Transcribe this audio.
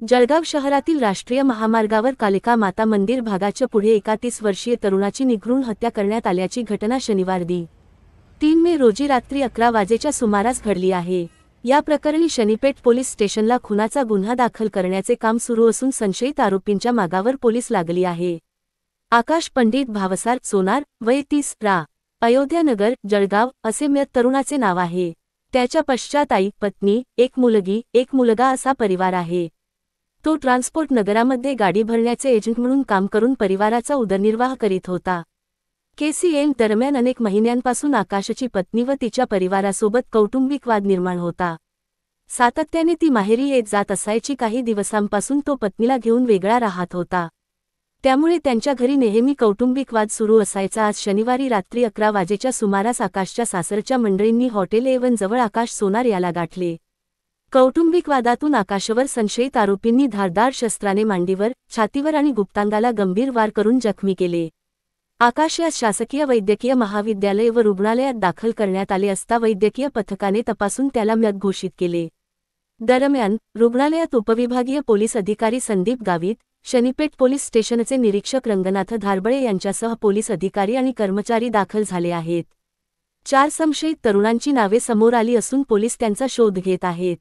जळगाव शहरातील राष्ट्रीय महामार्गावर कालिका माता मंदिर भागाच्या पुढे एका 30 वर्षीय तरुणाची निर्घृण हत्या करण्यात आल्याची घटना शनिवार दि. 3 मे रोजी रात्री 11 वाजेच्या सुमारास घडली आहे. या प्रकरणी शनीपेठ पोलीस स्टेशनला खुनाचा गुन्हा दाखल करण्याचे काम सुरू असून संशयित आरोपींच्या मागावर पोलीस लागली आहे. आकाश पंडित भावसार सोनार, वय 30, रा. अयोध्यानगर, जळगाव असे मृत तरुणाचे नाव आहे. त्याच्या पश्चात आई, पत्नी, एक मुलगी, एक मुलगा असा परिवार आहे. तो ट्रान्सपोर्ट नगरामध्ये गाडी भरण्याचे एजंट म्हणून काम करून परिवाराचा उदरनिर्वाह करीत होता. केसीएम दरम्यान अनेक महिन्यांपासून आकाशची पत्नी व तिच्या परिवारासोबत कौटुंबिक वाद निर्माण होता. सातत्याने ती माहेरी येत जात असायची. काही दिवसांपासून तो पत्नीला घेऊन वेगळा राहत होता. त्यामुळे त्यांच्या घरी नेहमी कौटुंबिक वाद सुरू असायचा. आज शनिवारी रात्री 11 वाजेच्या सुमारास आकाशच्या सासरच्या मंडळींनी हॉटेल A1 जवळ आकाश सोनार याला गाठले. कौटुंबिक वादातून आकाशवर संशयित आरोपींनी धारदार शस्त्राने मांडीवर, छातीवर आणि गुप्तांगाला गंभीर वार करून जखमी केले. आकाश यास शासकीय वैद्यकीय महाविद्यालय व रुग्णालयात दाखल करण्यात आले असता वैद्यकीय पथकाने तपासून त्याला मृत घोषित केले. दरम्यान, रुग्णालयात उपविभागीय पोलीस अधिकारी संदीप गावित, शनीपेठ पोलीस स्टेशनचे निरीक्षक रंगनाथ धारबळे यांच्यासह पोलीस अधिकारी आणि कर्मचारी दाखल झाले आहेत. 4 संशयित तरुणांची नावे समोर आली असून पोलीस त्यांचा शोध घेत आहेत.